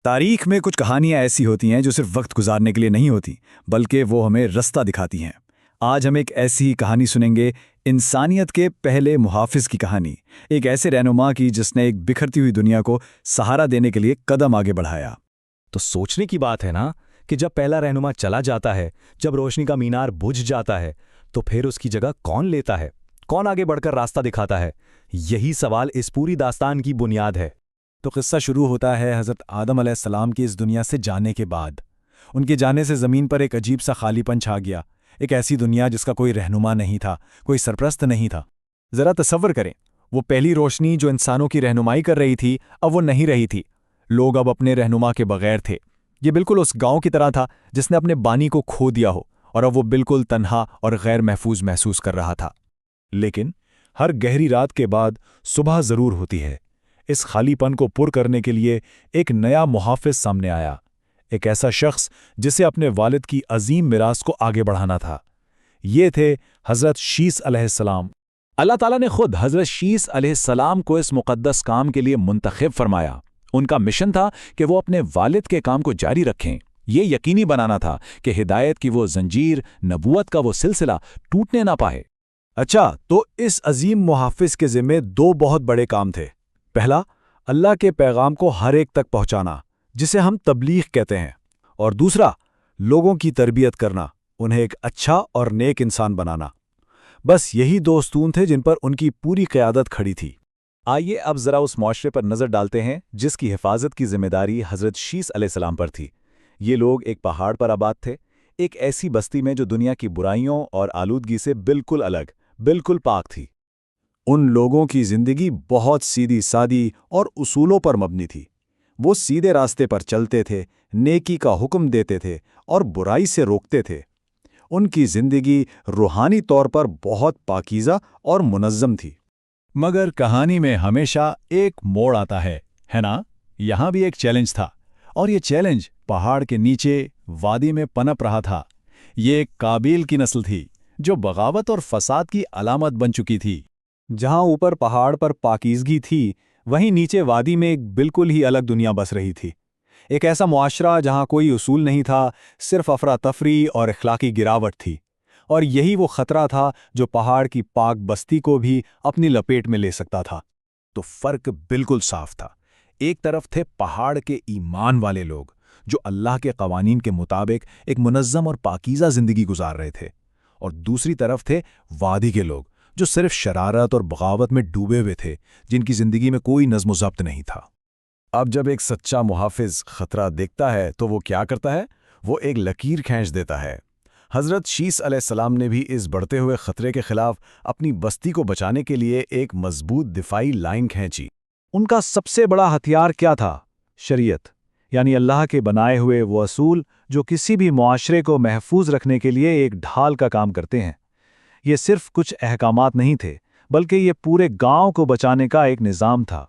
تاریخ میں کچھ کہانیاں ایسی ہوتی ہیں جو صرف وقت گزارنے کے لیے نہیں ہوتی بلکہ وہ ہمیں رستہ دکھاتی ہیں۔ آج ہم ایک ایسی کہانی سنیں گے، انسانیت کے پہلے محافظ کی کہانی، ایک ایسے رہنما کی جس نے ایک بکھرتی ہوئی دنیا کو سہارا دینے کے لیے قدم آگے بڑھایا۔ تو سوچنے کی بات ہے نا کہ جب پہلا رہنما چلا جاتا ہے، جب روشنی کا مینار بجھ جاتا ہے، تو پھر اس کی جگہ کون لیتا ہے؟ کون آگے بڑھ کر راستہ دکھاتا ہے؟ یہی سوال اس پوری داستان کی بنیاد ہے۔ تو قصہ شروع ہوتا ہے حضرت آدم علیہ السلام کی اس دنیا سے جانے کے بعد۔ ان کے جانے سے زمین پر ایک عجیب سا خالی پن چھا گیا، ایک ایسی دنیا جس کا کوئی رہنما نہیں تھا، کوئی سرپرست نہیں تھا۔ ذرا تصور کریں، وہ پہلی روشنی جو انسانوں کی رہنمائی کر رہی تھی اب وہ نہیں رہی تھی۔ لوگ اب اپنے رہنما کے بغیر تھے۔ یہ بالکل اس گاؤں کی طرح تھا جس نے اپنے بانی کو کھو دیا ہو اور اب وہ بالکل تنہا اور غیر محفوظ محسوس کر رہا تھا۔ لیکن ہر گہری رات کے بعد صبح ضرور ہوتی ہے۔ اس خالی پن کو پر کرنے کے لیے ایک نیا محافظ سامنے آیا، ایک ایسا شخص جسے اپنے والد کی عظیم میراث کو آگے بڑھانا تھا۔ یہ تھے حضرت شیس علیہ السلام۔ اللہ تعالیٰ نے خود حضرت شیس علیہ السلام کو اس مقدس کام کے لیے منتخب فرمایا۔ ان کا مشن تھا کہ وہ اپنے والد کے کام کو جاری رکھیں۔ یہ یقینی بنانا تھا کہ ہدایت کی وہ زنجیر، نبوت کا وہ سلسلہ ٹوٹنے نہ پائے۔ اچھا، تو اس عظیم محافظ کے ذمہ دو بہت بڑے کام تھے۔ پہلا، اللہ کے پیغام کو ہر ایک تک پہنچانا، جسے ہم تبلیغ کہتے ہیں، اور دوسرا، لوگوں کی تربیت کرنا، انہیں ایک اچھا اور نیک انسان بنانا۔ بس یہی دو ستون تھے جن پر ان کی پوری قیادت کھڑی تھی۔ آئیے اب ذرا اس معاشرے پر نظر ڈالتے ہیں جس کی حفاظت کی ذمہ داری حضرت شیس علیہ السلام پر تھی۔ یہ لوگ ایک پہاڑ پر آباد تھے، ایک ایسی بستی میں جو دنیا کی برائیوں اور آلودگی سے بالکل الگ، بالکل پاک تھی۔ ان لوگوں کی زندگی بہت سیدھی سادی اور اصولوں پر مبنی تھی۔ وہ سیدھے راستے پر چلتے تھے، نیکی کا حکم دیتے تھے اور برائی سے روکتے تھے۔ ان کی زندگی روحانی طور پر بہت پاکیزہ اور منظم تھی۔ مگر کہانی میں ہمیشہ ایک موڑ آتا ہے نا؟ یہاں بھی ایک چیلنج تھا، اور یہ چیلنج پہاڑ کے نیچے وادی میں پنپ رہا تھا۔ یہ ایک قابیل کی نسل تھی جو بغاوت اور فساد کی علامت بن چکی تھی۔ جہاں اوپر پہاڑ پر پاکیزگی تھی، وہیں نیچے وادی میں ایک بالکل ہی الگ دنیا بس رہی تھی۔ ایک ایسا معاشرہ جہاں کوئی اصول نہیں تھا، صرف افراتفری اور اخلاقی گراوٹ تھی۔ اور یہی وہ خطرہ تھا جو پہاڑ کی پاک بستی کو بھی اپنی لپیٹ میں لے سکتا تھا۔ تو فرق بالکل صاف تھا۔ ایک طرف تھے پہاڑ کے ایمان والے لوگ جو اللہ کے قوانین کے مطابق ایک منظم اور پاکیزہ زندگی گزار رہے تھے، اور دوسری طرف تھے وادی کے لوگ جو صرف شرارت اور بغاوت میں ڈوبے ہوئے تھے، جن کی زندگی میں کوئی نظم و ضبط نہیں تھا۔ اب جب ایک سچا محافظ خطرہ دیکھتا ہے تو وہ کیا کرتا ہے؟ وہ ایک لکیر کھینچ دیتا ہے۔ حضرت شیس علیہ السلام نے بھی اس بڑھتے ہوئے خطرے کے خلاف اپنی بستی کو بچانے کے لیے ایک مضبوط دفاعی لائن کھینچی۔ ان کا سب سے بڑا ہتھیار کیا تھا؟ شریعت، یعنی اللہ کے بنائے ہوئے وہ اصول جو کسی بھی معاشرے کو محفوظ رکھنے کے لیے ایک ڈھال کا کام کرتے ہیں۔ یہ صرف کچھ احکامات نہیں تھے، بلکہ یہ پورے گاؤں کو بچانے کا ایک نظام تھا۔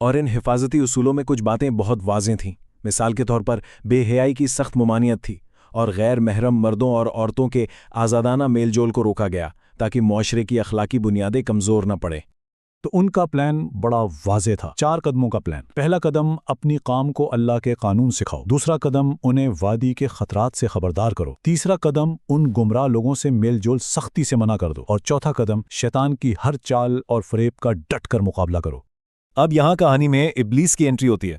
اور ان حفاظتی اصولوں میں کچھ باتیں بہت واضح تھیں۔ مثال کے طور پر بے حیائی کی سخت ممانعت تھی، اور غیر محرم مردوں اور عورتوں کے آزادانہ میل جول کو روکا گیا تاکہ معاشرے کی اخلاقی بنیادیں کمزور نہ پڑیں۔ تو ان کا پلان بڑا واضح تھا، 4 قدموں کا پلان۔ پہلا قدم، اپنی قوم کو اللہ کے قانون سکھاؤ۔ دوسرا قدم، انہیں وادی کے خطرات سے خبردار کرو۔ تیسرا قدم، ان گمراہ لوگوں سے میل جول سختی سے منع کر دو۔ اور چوتھا قدم، شیطان کی ہر چال اور فریب کا ڈٹ کر مقابلہ کرو۔ اب یہاں کہانی میں ابلیس کی انٹری ہوتی ہے۔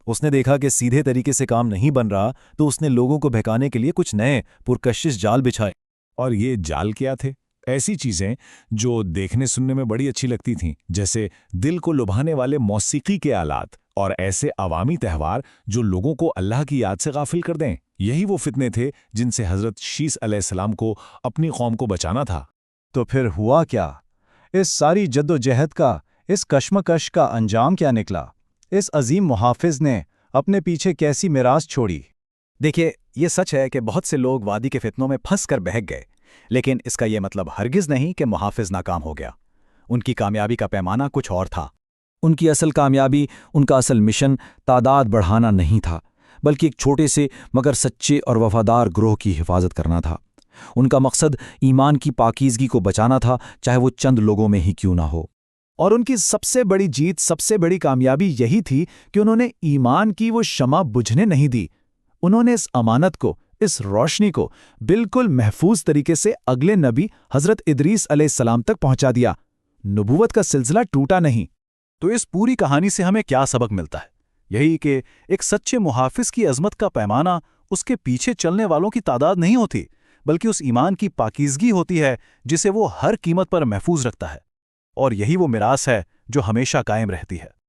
اس نے دیکھا کہ سیدھے طریقے سے کام نہیں بن رہا، تو اس نے لوگوں کو بہکانے کے لیے کچھ نئے پرکشش جال بچھائے۔ اور یہ جال کیا تھے؟ ایسی چیزیں جو دیکھنے سننے میں بڑی اچھی لگتی تھیں، جیسے دل کو لبھانے والے موسیقی کے آلات اور ایسے عوامی تہوار جو لوگوں کو اللہ کی یاد سے غافل کر دیں۔ یہی وہ فتنے تھے جن سے حضرت شیس علیہ السلام کو اپنی قوم کو بچانا تھا۔ تو پھر ہوا کیا؟ اس ساری جد و جہد کا، اس کشمکش کا انجام کیا نکلا؟ اس عظیم محافظ نے اپنے پیچھے کیسی میراث چھوڑی؟ دیکھیے، یہ سچ ہے کہ بہت سے لوگ وادی کے فتنوں میں پھنس کر بہک گئے، لیکن اس کا یہ مطلب ہرگز نہیں کہ محافظ ناکام ہو گیا۔ ان کی کامیابی کا پیمانہ کچھ اور تھا۔ ان کی اصل کامیابی، ان کا اصل مشن تعداد بڑھانا نہیں تھا، بلکہ ایک چھوٹے سے مگر سچے اور وفادار گروہ کی حفاظت کرنا تھا۔ ان کا مقصد ایمان کی پاکیزگی کو بچانا تھا، چاہے وہ چند لوگوں میں ہی کیوں نہ ہو۔ اور ان کی سب سے بڑی جیت، سب سے بڑی کامیابی یہی تھی کہ انہوں نے ایمان کی وہ شمع بجھنے نہیں دی۔ انہوں نے اس امانت کو، اس روشنی کو بالکل محفوظ طریقے سے اگلے نبی حضرت ادریس علیہ السلام تک پہنچا دیا۔ نبوت کا سلسلہ ٹوٹا نہیں۔ تو اس پوری کہانی سے ہمیں کیا سبق ملتا ہے؟ یہی کہ ایک سچے محافظ کی عظمت کا پیمانہ اس کے پیچھے چلنے والوں کی تعداد نہیں ہوتی، بلکہ اس ایمان کی پاکیزگی ہوتی ہے جسے وہ ہر قیمت پر محفوظ رکھتا ہے، اور یہی وہ میراث ہے جو ہمیشہ قائم رہتی ہے۔